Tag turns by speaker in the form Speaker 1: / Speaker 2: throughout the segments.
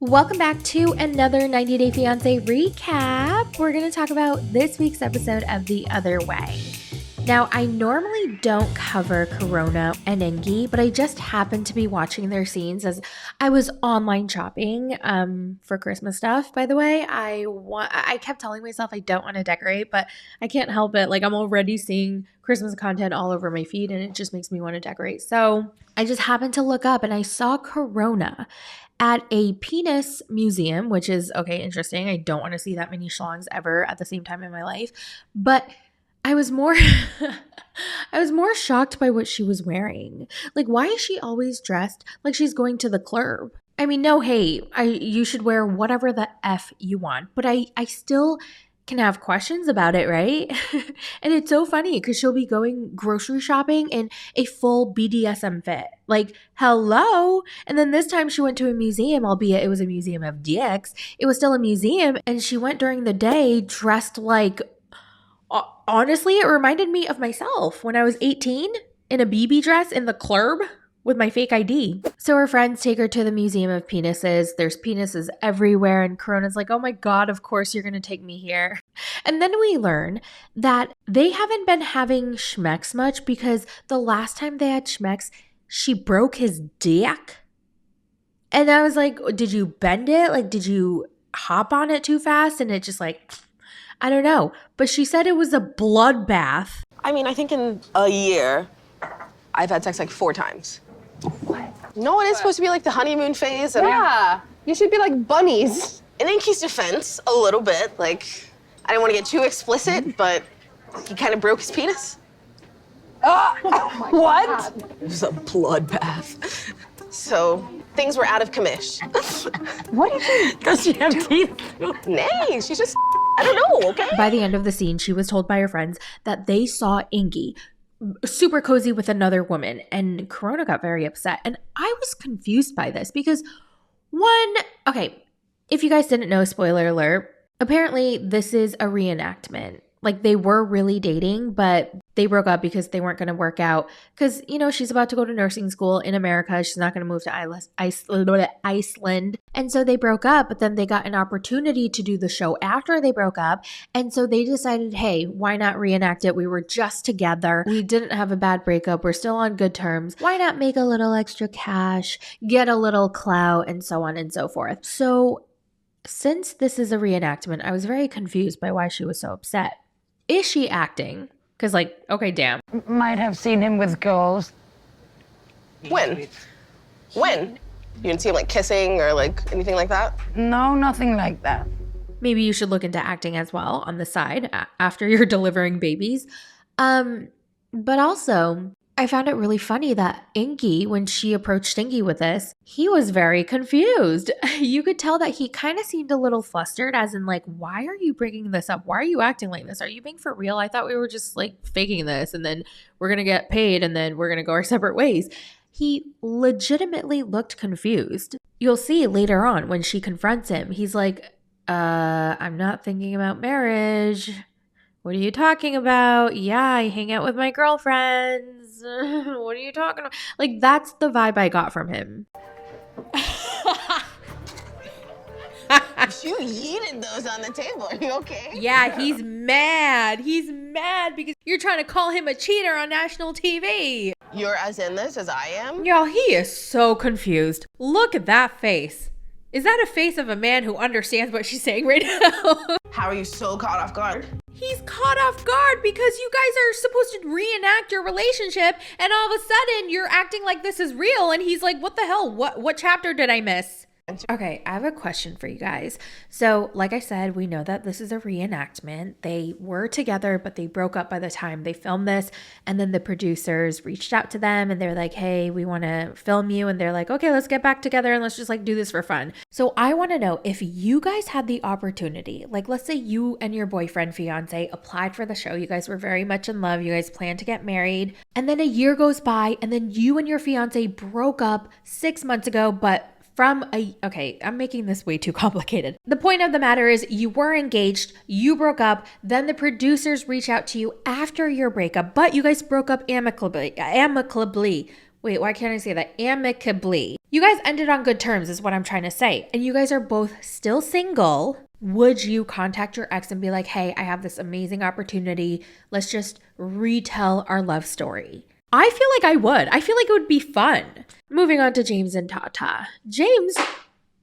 Speaker 1: Welcome back to another 90 Day Fiancé recap. We're going to talk about this week's episode of The Other Way. Now, I normally don't cover Corona and Engie, but I just happened to be watching their scenes as I was online shopping for Christmas stuff. By the way, I kept telling myself I don't want to decorate, but I can't help it. Like, I'm already seeing Christmas content all over my feed, and it just makes me want to decorate. So I just happened to look up, and I saw Corona at a penis museum, which is, okay, interesting. I don't want to see that many schlongs ever at the same time in my life. But I was more shocked by what she was wearing. Like, why is she always dressed like she's going to the club? I mean, no hate. You should wear whatever the F you want. But I still can have questions about it, right? And it's so funny because she'll be going grocery shopping in a full BDSM fit. Like, hello. And then this time she went to a museum, albeit it was a museum of dicks. It was still a museum, and she went during the day dressed like, honestly, it reminded me of myself when I was 18 in a BB dress in the club with my fake ID. So her friends take her to the Museum of Penises. There's penises everywhere, and Corona's like, oh my God, of course you're going to take me here. And then we learn that they haven't been having schmex much because the last time they had schmex, she broke his dick. And I was like, did you bend it? Like, did you hop on it too fast? And it just like, I don't know. But she said it was a bloodbath.
Speaker 2: I mean, I think in a year, I've had sex like 4 times.
Speaker 3: What?
Speaker 2: No, it is supposed to be like the honeymoon phase. And
Speaker 3: Yeah, you should be like bunnies.
Speaker 2: in Inky's defense, a little bit. Like, I didn't want to get too explicit, but he kind of broke his penis.
Speaker 3: Oh what?
Speaker 2: It was a bloodbath. So things were out of commish.
Speaker 3: What did you?
Speaker 2: Does she have teeth? Nay, she's just, I don't know, okay?
Speaker 1: By the end of the scene, she was told by her friends that they saw Engie super cozy with another woman, and Corona got very upset. And I was confused by this because okay, if you guys didn't know, spoiler alert, apparently this is a reenactment. Like, they were really dating, but they broke up because they weren't going to work out. Because, you know, she's about to go to nursing school in America. She's not going to move to Iceland. And so they broke up, but then they got an opportunity to do the show after they broke up. And so they decided, hey, why not reenact it? We were just together. We didn't have a bad breakup. We're still on good terms. Why not make a little extra cash, get a little clout, and so on and so forth. So since this is a reenactment, I was very confused by why she was so upset. Is she acting? Because, like, okay, damn.
Speaker 4: Might have seen him with girls.
Speaker 2: When? You didn't see him like kissing or like anything like that?
Speaker 4: No, nothing like that.
Speaker 1: Maybe you should look into acting as well on the side after you're delivering babies. But also, I found it really funny that Engie, when she approached Engie with this, he was very confused. You could tell that he kind of seemed a little flustered, as in like, why are you bringing this up? Why are you acting like this? Are you being for real? I thought we were just like faking this, and then we're going to get paid, and then we're going to go our separate ways. He legitimately looked confused. You'll see later on when she confronts him, he's like, I'm not thinking about marriage. What are you talking about? Yeah, I hang out with my girlfriends. What are you talking about? Like, that's the vibe I got from him.
Speaker 2: You yeeted those on the table. Are you okay?
Speaker 1: Yeah, he's mad. He's mad because you're trying to call him a cheater on national TV.
Speaker 2: You're as in this as I am?
Speaker 1: Y'all, he is so confused. Look at that face. Is that a face of a man who understands what she's saying right now?
Speaker 2: How are you so caught off guard?
Speaker 1: He's caught off guard because you guys are supposed to reenact your relationship, and all of a sudden you're acting like this is real, and he's like, what the hell? What chapter did I miss? Okay, I have a question for you guys. So, like I said, we know that this is a reenactment. They were together, but they broke up by the time they filmed this. And then the producers reached out to them and they're like, hey, we want to film you. And they're like, okay, let's get back together and let's just like do this for fun. So I want to know, if you guys had the opportunity, like let's say you and your boyfriend, fiance, applied for the show. You guys were very much in love. You guys planned to get married. And then a year goes by and then you and your fiance broke up 6 months ago, but okay, I'm making this way too complicated. The point of the matter is you were engaged, you broke up, then the producers reach out to you after your breakup, but you guys broke up amicably. Wait, why can't I say that? Amicably. You guys ended on good terms is what I'm trying to say. And you guys are both still single. Would you contact your ex and be like, hey, I have this amazing opportunity. Let's just retell our love story? I feel like I would. I feel like it would be fun. Moving on to James and Tata.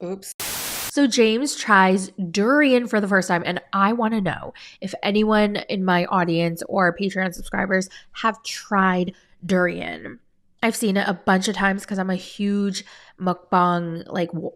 Speaker 1: So James tries durian for the first time, and I want to know if anyone in my audience or Patreon subscribers have tried durian. I've seen it a bunch of times because I'm a huge mukbang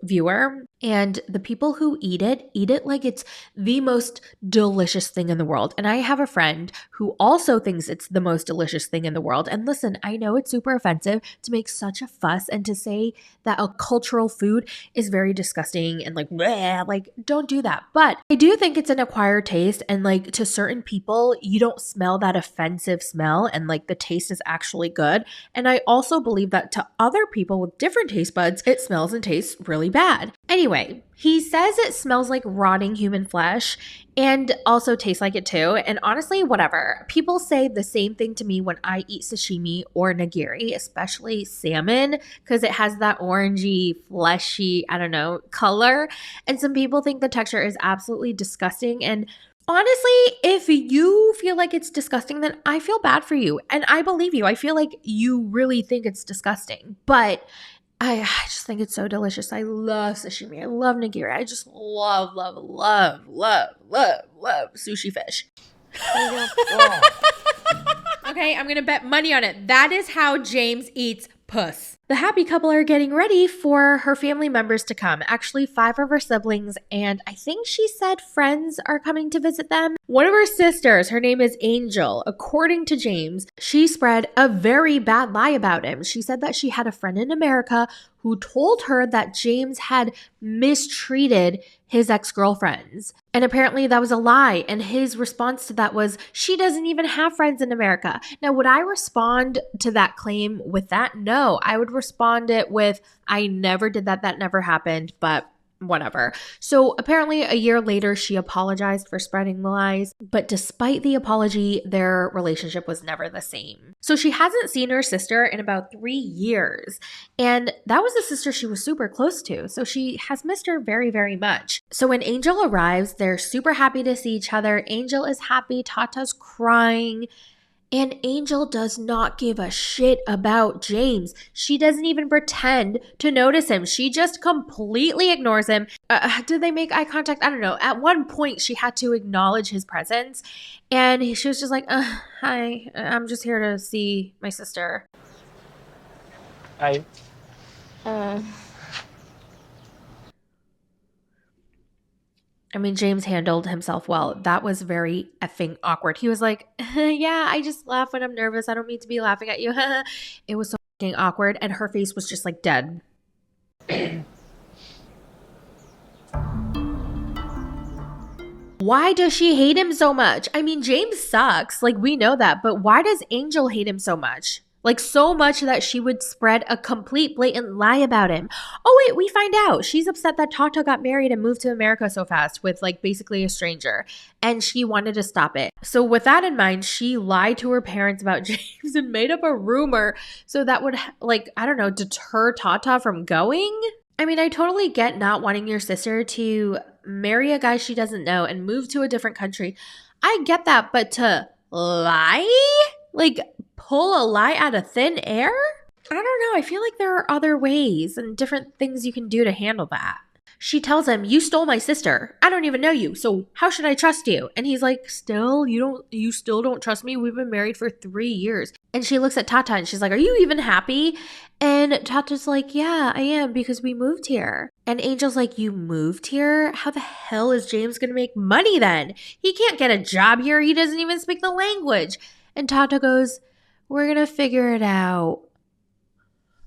Speaker 1: viewer, and the people who eat it like it's the most delicious thing in the world. And I have a friend who also thinks it's the most delicious thing in the world. And listen, I know it's super offensive to make such a fuss and to say that a cultural food is very disgusting and bleh, don't do that. But I do think it's an acquired taste, and to certain people, you don't smell that offensive smell, and the taste is actually good. And I also believe that to other people with different taste buds, it smells and tastes really bad. Anyway, he says it smells like rotting human flesh and also tastes like it too. And honestly, whatever. People say the same thing to me when I eat sashimi or nigiri, especially salmon, because it has that orangey, fleshy, color. And some people think the texture is absolutely disgusting. And honestly, if you feel like it's disgusting, then I feel bad for you. And I believe you. I feel like you really think it's disgusting. But I just think it's so delicious. I love sashimi. I love nigiri. I just love sushi fish. Okay, I'm going to bet money on it. That is how James eats puss. The happy couple are getting ready for her family members to come. Actually, 5 of her siblings, and I think she said friends are coming to visit them. One of her sisters, her name is Angel. According to James, she spread a very bad lie about him. She said that she had a friend in America who told her that James had mistreated his ex-girlfriends. And apparently that was a lie. And his response to that was, she doesn't even have friends in America. Now, would I respond to that claim with that? No, I would respond it with, I never did that. That never happened, but whatever. So apparently a year later, she apologized for spreading the lies. But despite the apology, their relationship was never the same. So she hasn't seen her sister in about 3 years. And that was the sister she was super close to. So she has missed her very, very much. So when Angel arrives, they're super happy to see each other. Angel is happy. Tata's crying. And Angel does not give a shit about James. She doesn't even pretend to notice him. She just completely ignores him. Did they make eye contact? I don't know. At one point, she had to acknowledge his presence. And she was just like, hi, I'm just here to see my sister.
Speaker 5: Hi.
Speaker 1: I mean, James handled himself well. That was very effing awkward. He was like, yeah, I just laugh when I'm nervous. I don't mean to be laughing at you. It was so fucking awkward. And her face was just dead. Why does she hate him so much? I mean, James sucks. We know that. But why does Angel hate him so much? So much that she would spread a complete blatant lie about him. Oh, wait, we find out. She's upset that Tata got married and moved to America so fast with basically a stranger. And she wanted to stop it. So with that in mind, she lied to her parents about James and made up a rumor so that would, deter Tata from going. I mean, I totally get not wanting your sister to marry a guy she doesn't know and move to a different country. I get that, but to lie? Pull a lie out of thin air? I don't know. I feel like there are other ways and different things you can do to handle that. She tells him, you stole my sister. I don't even know you, so how should I trust you? And he's like, you still don't trust me? We've been married for 3 years. And she looks at Tata and she's like, are you even happy? And Tata's like, yeah, I am, because we moved here. And Angel's like, you moved here? How the hell is James going to make money then? He can't get a job here. He doesn't even speak the language. And Tata goes, we're going to figure it out.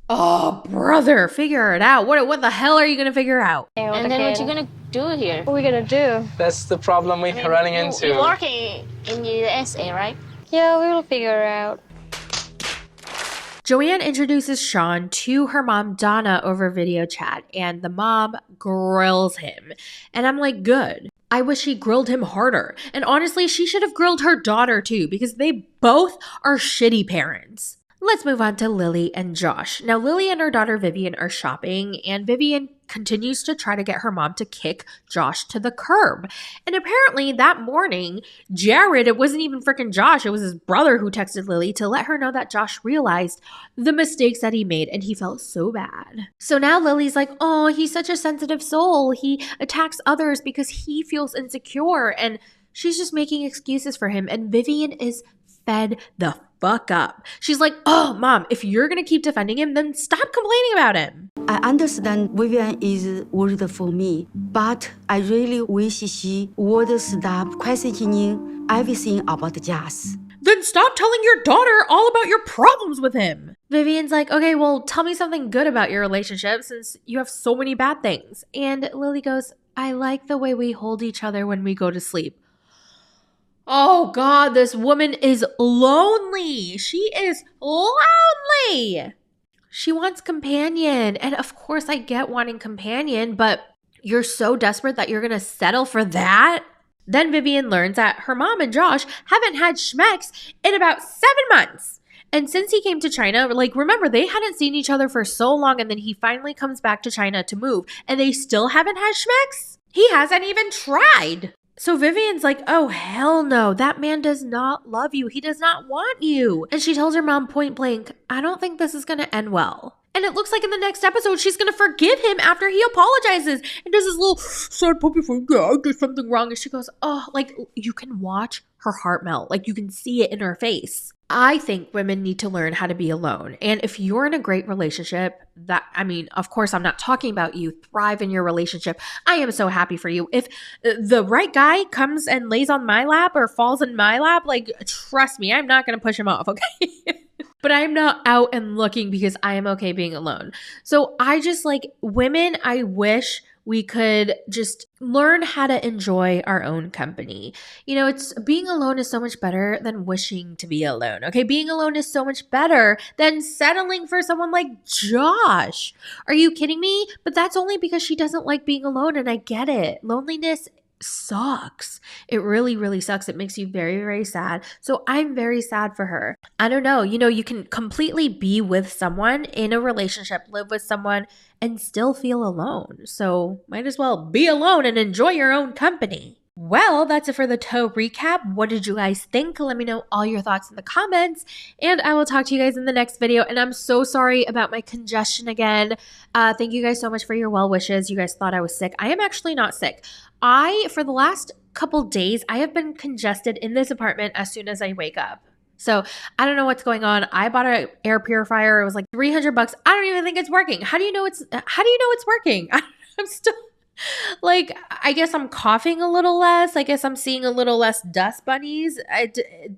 Speaker 1: Oh, brother, figure it out. What the hell are you going to figure out?
Speaker 6: And then what you going to do here?
Speaker 3: What are we going to do?
Speaker 5: That's the problem we're running into.
Speaker 6: You're working in the USA, right?
Speaker 3: Yeah, we will figure it out.
Speaker 1: Joanne introduces Sean to her mom, Donna, over video chat, and the mom grills him. And I'm like, good. I wish she grilled him harder. And honestly, she should have grilled her daughter too, because they both are shitty parents. Let's move on to Lily and Josh. Now, Lily and her daughter Vivian are shopping, and Vivian continues to try to get her mom to kick Josh to the curb. And apparently that morning, Jared, it wasn't even freaking Josh, it was his brother who texted Lily to let her know that Josh realized the mistakes that he made, and he felt so bad. So now Lily's like, oh, he's such a sensitive soul. He attacks others because he feels insecure, and she's just making excuses for him. And Vivian is fed the fuck up. She's like, oh, mom, if you're going to keep defending him, then stop complaining about him.
Speaker 7: I understand Vivian is worried for me, but I really wish she would stop questioning everything about Josh.
Speaker 1: Then stop telling your daughter all about your problems with him. Vivian's like, okay, well, tell me something good about your relationship since you have so many bad things. And Lily goes, I like the way we hold each other when we go to sleep. Oh God, this woman is lonely. She is lonely. She wants companion. And of course I get wanting companion, but you're so desperate that you're going to settle for that? Then Vivian learns that her mom and Josh haven't had schmecks in about 7 months. And since he came to China, like, remember, they hadn't seen each other for so long, and then he finally comes back to China to move, and they still haven't had schmecks? He hasn't even tried. So Vivian's like, oh, hell no. That man does not love you. He does not want you. And she tells her mom point blank, I don't think this is going to end well. And it looks like in the next episode, she's going to forgive him after he apologizes and does this little sad puppy face. Yeah, I did something wrong. And she goes, oh, like you can watch her heart melt. Like you can see it in her face. I think women need to learn how to be alone. And if you're in a great relationship, of course, I'm not talking about you. Thrive in your relationship. I am so happy for you. If the right guy comes and lays on my lap or falls in my lap, like, trust me, I'm not going to push him off, okay? But I'm not out and looking because I am okay being alone. So I just like women, I wish we could just learn how to enjoy our own company. You know, it's being alone is so much better than wishing to be alone. Okay. Being alone is so much better than settling for someone like Josh. Are you kidding me? But that's only because she doesn't like being alone. And I get it. Loneliness sucks. It really, really sucks. It makes you very, very sad. So I'm very sad for her. I don't know. You know, you can completely be with someone in a relationship, live with someone, and still feel alone. So might as well be alone and enjoy your own company. Well, that's it for the toe recap. What did you guys think? Let me know all your thoughts in the comments, and I will talk to you guys in the next video. And I'm so sorry about my congestion again. Thank you guys so much for your well wishes. You guys thought I was sick. I am actually not sick. For the last couple days, I have been congested in this apartment as soon as I wake up. So I don't know what's going on. I bought an air purifier. It was like $300. I don't even think it's working. How do you know it's working? I'm still like, I guess I'm coughing a little less. I guess I'm seeing a little less dust bunnies.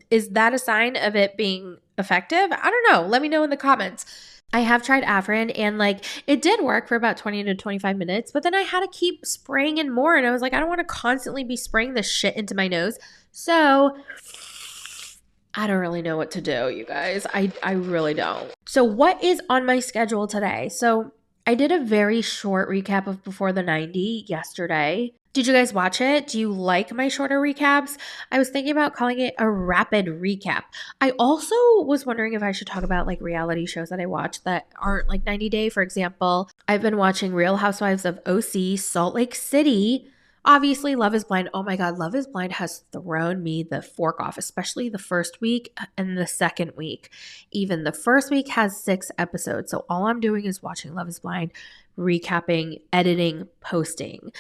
Speaker 1: Is that a sign of it being effective? I don't know. Let me know in the comments. I have tried Afrin and like it did work for about 20 to 25 minutes, but then I had to keep spraying in more. And I was like, I don't want to constantly be spraying this shit into my nose. So I don't really know what to do, you guys. I really don't. So what is on my schedule today? So I did a very short recap of Before the 90 yesterday. Did you guys watch it? Do you like my shorter recaps? I was thinking about calling it a rapid recap. I also was wondering if I should talk about like reality shows that I watch that aren't like 90 Day. For example, I've been watching Real Housewives of OC, Salt Lake City. Obviously, Love is Blind. Oh my God, Love is Blind has thrown me the fork off, especially the first week and the second week. Even the first week has 6 episodes. So all I'm doing is watching Love is Blind, recapping, editing, posting.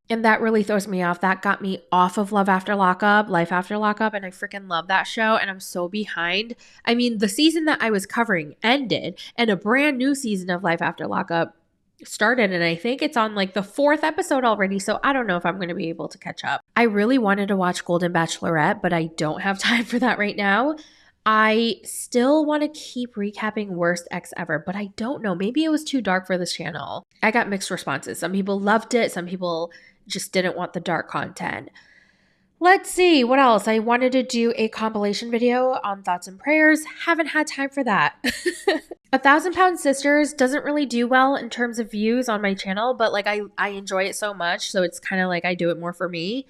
Speaker 1: And that really throws me off. That got me off of Love After Lockup, Life After Lockup, and I freaking love that show. And I'm so behind. I mean, the season that I was covering ended, and a brand new season of Life After Lockup started, and I think it's on like the 4th episode already, so I don't know if I'm going to be able to catch up. I really wanted to watch Golden Bachelorette, but I don't have time for that right now. I still want to keep recapping Worst Ex Ever, but I don't know. Maybe it was too dark for this channel. I got mixed responses. Some people loved it. Some people just didn't want the dark content. Let's see, what else? I wanted to do a compilation video on thoughts and prayers. Haven't had time for that. 1,000 Pound Sisters doesn't really do well in terms of views on my channel, but like I enjoy it so much. So it's kind of like I do it more for me.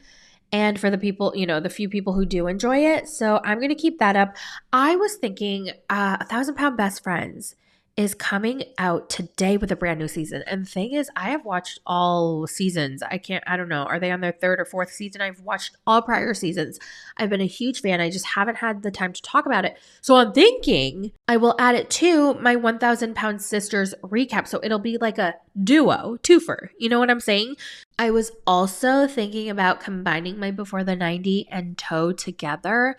Speaker 1: and for the people, the few people who do enjoy it. So I'm going to keep that up. I was thinking 1,000 Pound Best Friends is coming out today with a brand new season. And the thing is, I have watched all seasons. I don't know. Are they on their third or fourth season? I've watched all prior seasons. I've been a huge fan. I just haven't had the time to talk about it. So I'm thinking I will add it to my 1,000 Pound Sisters recap. So it'll be like a duo, twofer. You know what I'm saying? I was also thinking about combining my Before the 90 and Toe together.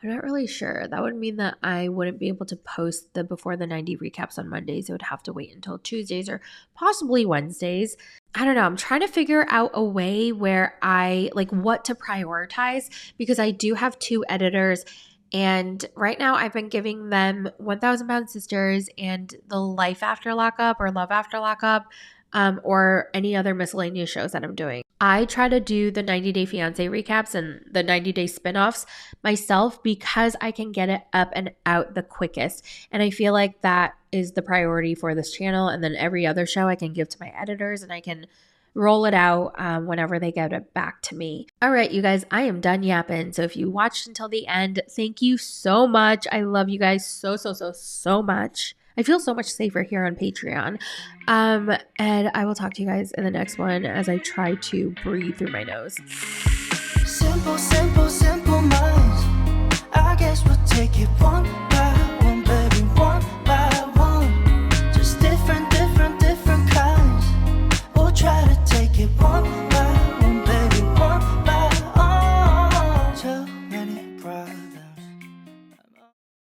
Speaker 1: I'm not really sure. That would mean that I wouldn't be able to post the Before the 90 recaps on Mondays. I would have to wait until Tuesdays or possibly Wednesdays. I don't know. I'm trying to figure out a way where what to prioritize, because I do have 2 editors. And right now I've been giving them 1,000 Pound Sisters and the Life After Lockup or Love After Lockup, or any other miscellaneous shows that I'm doing. I try to do the 90 Day Fiancé recaps and the 90 Day spinoffs myself because I can get it up and out the quickest. And I feel like that is the priority for this channel. And then every other show I can give to my editors and I can roll it out whenever they get it back to me. All right, you guys, I am done yapping. So if you watched until the end, thank you so much. I love you guys so much. I feel so much safer here on Patreon. And I will talk to you guys in the next one as I try to breathe through my nose.
Speaker 8: Simple, simple.